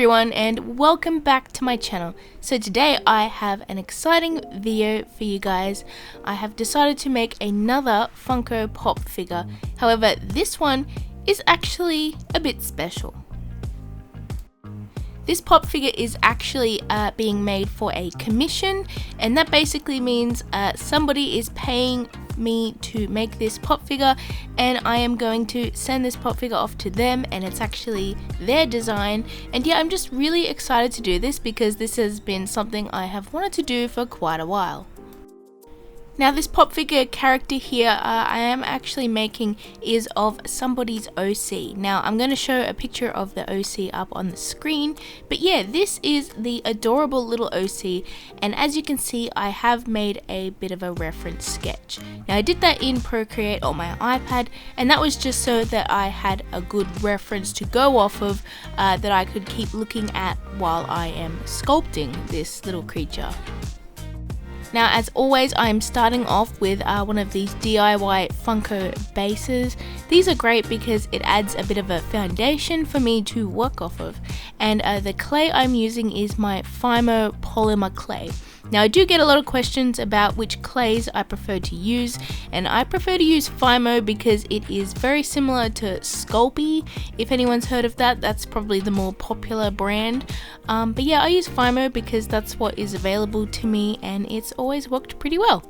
everyone, and welcome back to my channel. So today I have an exciting video for you guys. I have decided to make another Funko Pop figure. However, this one is actually a bit special. This pop figure is actually being made for a commission, and that basically means somebody is paying me to make this pop figure, and I am going to send this pop figure off to them, and it's actually their design. And yeah, I'm just really excited to do this because this has been something I have wanted to do for quite a while. Now, this pop figure character here I am actually making is of somebody's OC. Now, I'm going to show a picture of the OC up on the screen. But yeah, this is the adorable little OC. And as you can see, I have made a bit of a reference sketch. Now, I did that in Procreate on my iPad. And that was just so that I had a good reference to go off of that I could keep looking at while I am sculpting this little creature. Now, as always, I'm starting off with one of these DIY Funko bases. These are great because it adds a bit of a foundation for me to work off of. And the clay I'm using is my Fimo polymer clay. Now, I do get a lot of questions about which clays I prefer to use, and I prefer to use Fimo because it is very similar to Sculpt. If anyone's heard of that, that's probably the more popular brand. But yeah, I use Fimo because that's what is available to me, and it's always worked pretty well.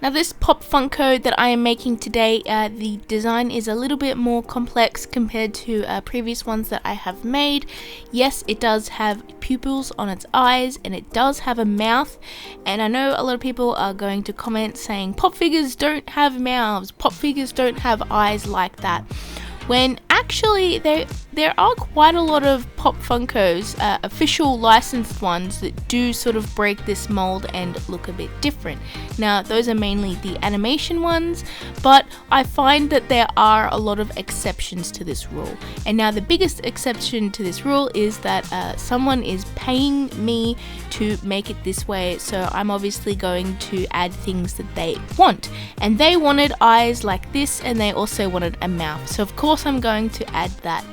Now, this Pop Funko that I am making today, the design is a little bit more complex compared to previous ones that I have made. Yes, it does have pupils on its eyes, and it does have a mouth. And I know a lot of people are going to comment saying pop figures don't have mouths, pop figures don't have eyes like that. When actually there are quite a lot of Pop Funkos, official licensed ones, that do sort of break this mold and look a bit different. Now, those are mainly the animation ones, but I find that there are a lot of exceptions to this rule. And now the biggest exception to this rule is that someone is paying me to make it this way, so I'm obviously going to add things that they want. And they wanted eyes like this, and they also wanted a mouth, so of course I'm going to add that.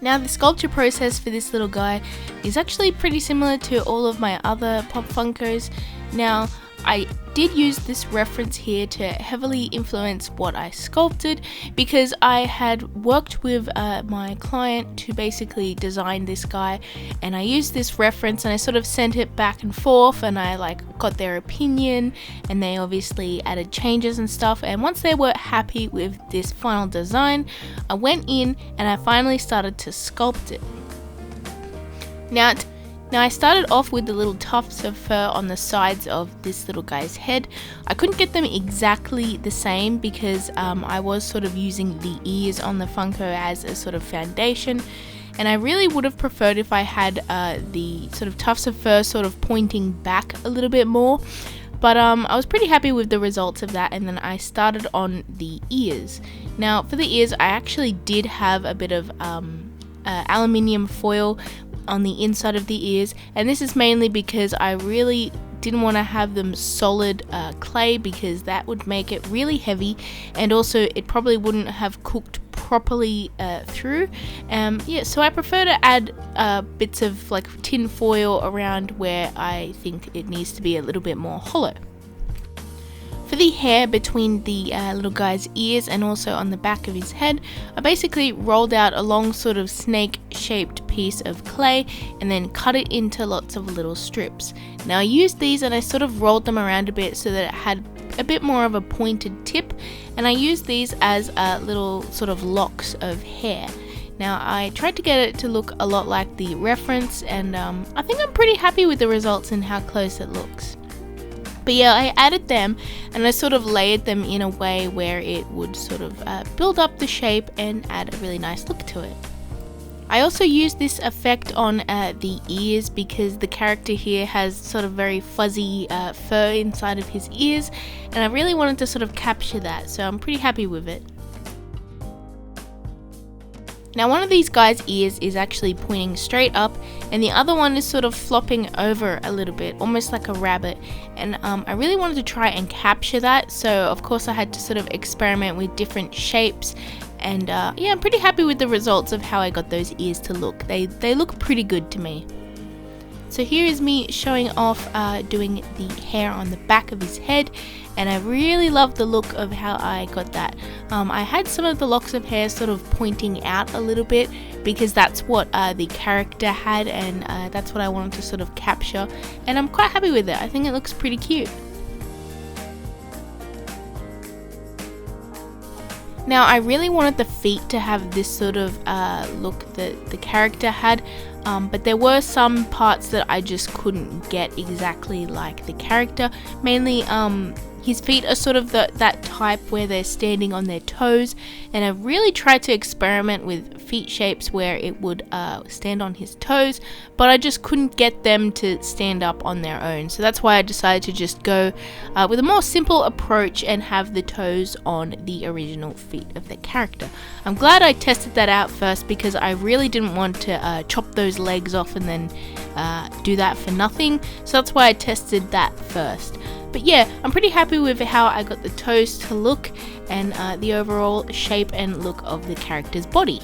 Now, the sculpture process for this little guy is actually pretty similar to all of my other Pop Funkos. Now, I did use this reference here to heavily influence what I sculpted because I had worked with my client to basically design this guy, and I used this reference and I sort of sent it back and forth, and I got their opinion, and they obviously added changes and stuff. And once they were happy with this final design, I went in and I finally started to sculpt it. Now, I started off with the little tufts of fur on the sides of this little guy's head. I couldn't get them exactly the same because I was sort of using the ears on the Funko as a sort of foundation, and I really would have preferred if I had the sort of tufts of fur sort of pointing back a little bit more. But I was pretty happy with the results of that, and then I started on the ears. Now, for the ears, I actually did have a bit of aluminium foil on the inside of the ears, and this is mainly because I really didn't want to have them solid clay because that would make it really heavy, and also it probably wouldn't have cooked properly through. Yeah, so I prefer to add bits of tin foil around where I think it needs to be a little bit more hollow. For the hair between the little guy's ears and also on the back of his head, I basically rolled out a long sort of snake-shaped piece of clay and then cut it into lots of little strips. Now, I used these and I sort of rolled them around a bit so that it had a bit more of a pointed tip, and I used these as little sort of locks of hair. Now, I tried to get it to look a lot like the reference, and I think I'm pretty happy with the results and how close it looks. But yeah, I added them and I sort of layered them in a way where it would sort of build up the shape and add a really nice look to it. I also used this effect on the ears because the character here has sort of very fuzzy fur inside of his ears, and I really wanted to sort of capture that, so I'm pretty happy with it. Now, one of these guys' ears is actually pointing straight up, and the other one is sort of flopping over a little bit, almost like a rabbit. And I really wanted to try and capture that, so of course I had to sort of experiment with different shapes And yeah, I'm pretty happy with the results of how I got those ears to look. They look pretty good to me. So here is me showing off doing the hair on the back of his head, and I really love the look of how I got that. I had some of the locks of hair sort of pointing out a little bit because that's what the character had, and that's what I wanted to sort of capture, and I'm quite happy with it. I think it looks pretty cute. Now I really wanted the feet to have this sort of look that the character had, but there were some parts that I just couldn't get exactly like the character. Mainly his feet are sort of that type where they're standing on their toes, and I really tried to experiment with feet shapes where it would stand on his toes, but I just couldn't get them to stand up on their own. So that's why I decided to just go with a more simple approach and have the toes on the original feet of the character. I'm glad I tested that out first because I really didn't want to chop those legs off and then do that for nothing. So that's why I tested that first. But yeah, I'm pretty happy with how I got the toes to look and the overall shape and look of the character's body.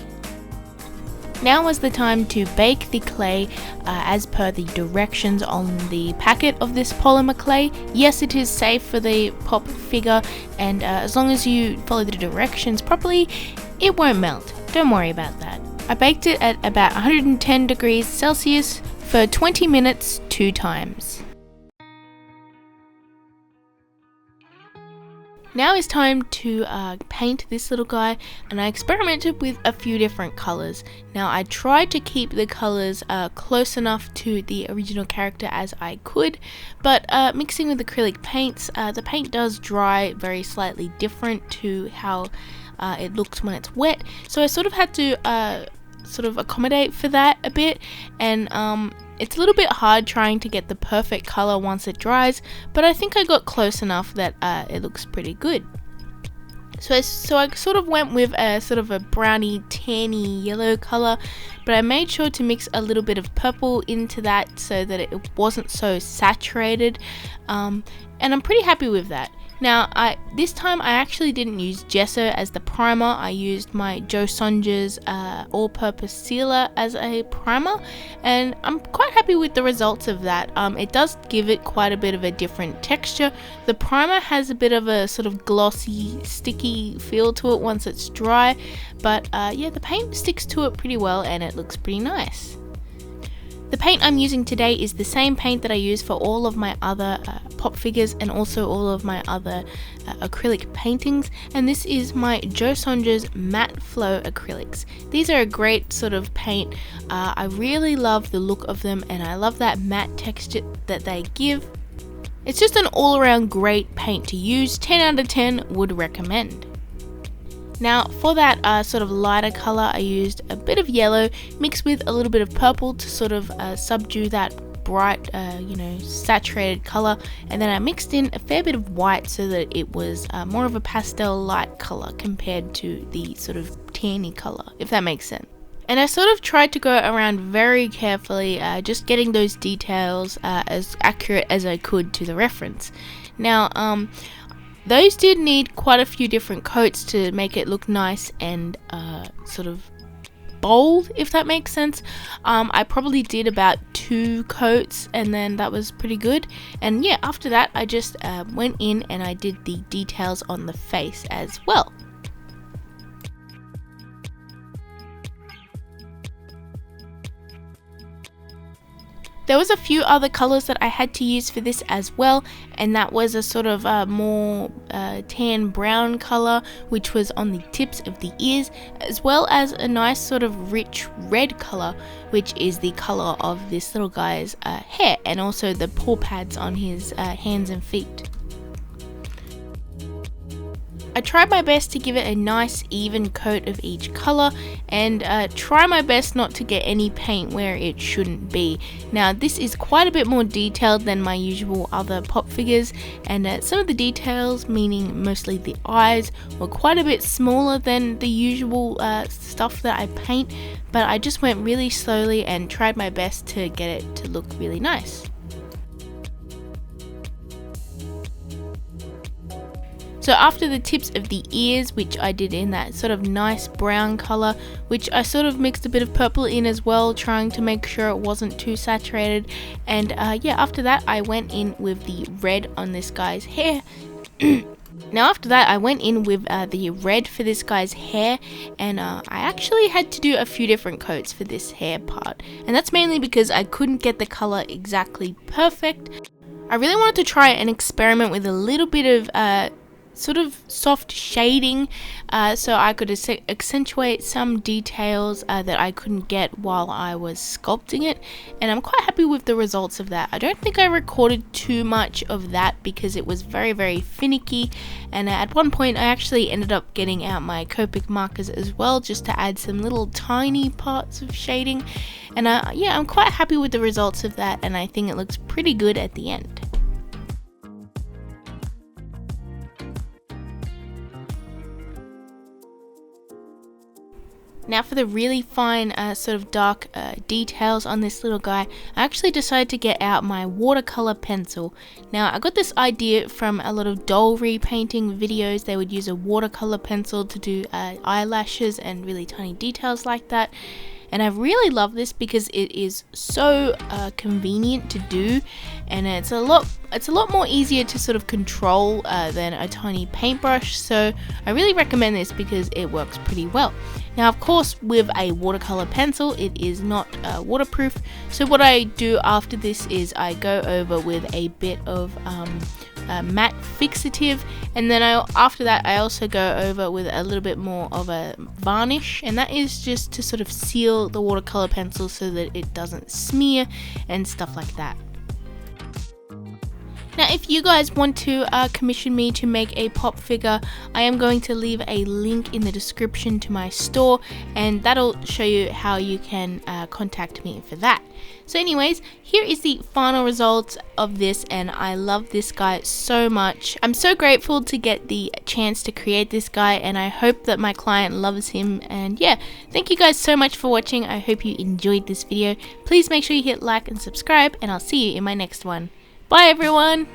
Now was the time to bake the clay as per the directions on the packet of this polymer clay. Yes, it is safe for the pop figure, and as long as you follow the directions properly, it won't melt. Don't worry about that. I baked it at about 110 degrees Celsius for 20 minutes 2 times. Now it's time to paint this little guy, and I experimented with a few different colors. Now I tried to keep the colors close enough to the original character as I could, but mixing with acrylic paints, the paint does dry very slightly different to how it looks when it's wet. So I sort of had to sort of accommodate for that a bit, and it's a little bit hard trying to get the perfect color once it dries, but I think I got close enough that it looks pretty good. So I sort of went with a sort of a browny tanny yellow color, but I made sure to mix a little bit of purple into that so that it wasn't so saturated, and I'm pretty happy with that. Now, this time I actually didn't use gesso as the primer. I used my Joe Sonja's all-purpose sealer as a primer, and I'm quite happy with the results of that. It does give it quite a bit of a different texture. The primer has a bit of a sort of glossy, sticky feel to it once it's dry, but yeah, the paint sticks to it pretty well and it looks pretty nice. The paint I'm using today is the same paint that I use for all of my other pop figures and also all of my other acrylic paintings, and this is my Joe Sonja's Matte Flow acrylics. These are a great sort of paint. I really love the look of them, and I love that matte texture that they give. It's just an all-around great paint to use. 10 out of 10 would recommend. Now for that sort of lighter color, I used a bit of yellow mixed with a little bit of purple to sort of subdue that bright, saturated color, and then I mixed in a fair bit of white so that it was more of a pastel light color compared to the sort of tanny color, if that makes sense. And I sort of tried to go around very carefully, just getting those details as accurate as I could to the reference. Now, those did need quite a few different coats to make it look nice and sort of bold, if that makes sense. I probably did about 2 coats and then that was pretty good. And yeah, after that I just went in and I did the details on the face as well. There was a few other colors that I had to use for this as well, and that was a sort of more tan brown color, which was on the tips of the ears, as well as a nice sort of rich red color, which is the color of this little guy's hair, and also the paw pads on his hands and feet. I tried my best to give it a nice even coat of each color and try my best not to get any paint where it shouldn't be. Now this is quite a bit more detailed than my usual other pop figures, and some of the details, meaning mostly the eyes, were quite a bit smaller than the usual stuff that I paint, but I just went really slowly and tried my best to get it to look really nice. So after the tips of the ears, which I did in that sort of nice brown color, which I sort of mixed a bit of purple in as well, trying to make sure it wasn't too saturated. And yeah, after that I went in with the red on this guy's hair. Now after that I went in with the red for this guy's hair, and I actually had to do a few different coats for this hair part, and that's mainly because I couldn't get the color exactly perfect. I really wanted to try and experiment with a little bit of sort of soft shading, so I could accentuate some details that I couldn't get while I was sculpting it, and I'm quite happy with the results of that. I don't think I recorded too much of that because it was very finicky, and at one point I actually ended up getting out my Copic markers as well, just to add some little tiny parts of shading, and yeah, I'm quite happy with the results of that, and I think it looks pretty good at the end. Now for the really fine sort of dark details on this little guy, I actually decided to get out my watercolor pencil. Now I got this idea from a lot of doll repainting videos. They would use a watercolor pencil to do eyelashes and really tiny details like that. And I really love this because it is so convenient to do, and it's a lot more easier to sort of control than a tiny paintbrush. So I really recommend this because it works pretty well. Now of course with a watercolor pencil it is not waterproof, so what I do after this is I go over with a bit of matte fixative, and then after that I also go over with a little bit more of a varnish, and that is just to sort of seal the watercolor pencil so that it doesn't smear and stuff like that. Now if you guys want to commission me to make a pop figure, I am going to leave a link in the description to my store, and that'll show you how you can contact me for that. So anyways, here is the final result of this, and I love this guy so much. I'm so grateful to get the chance to create this guy, and I hope that my client loves him. And yeah, thank you guys so much for watching. I hope you enjoyed this video. Please make sure you hit like and subscribe, and I'll see you in my next one. Bye everyone!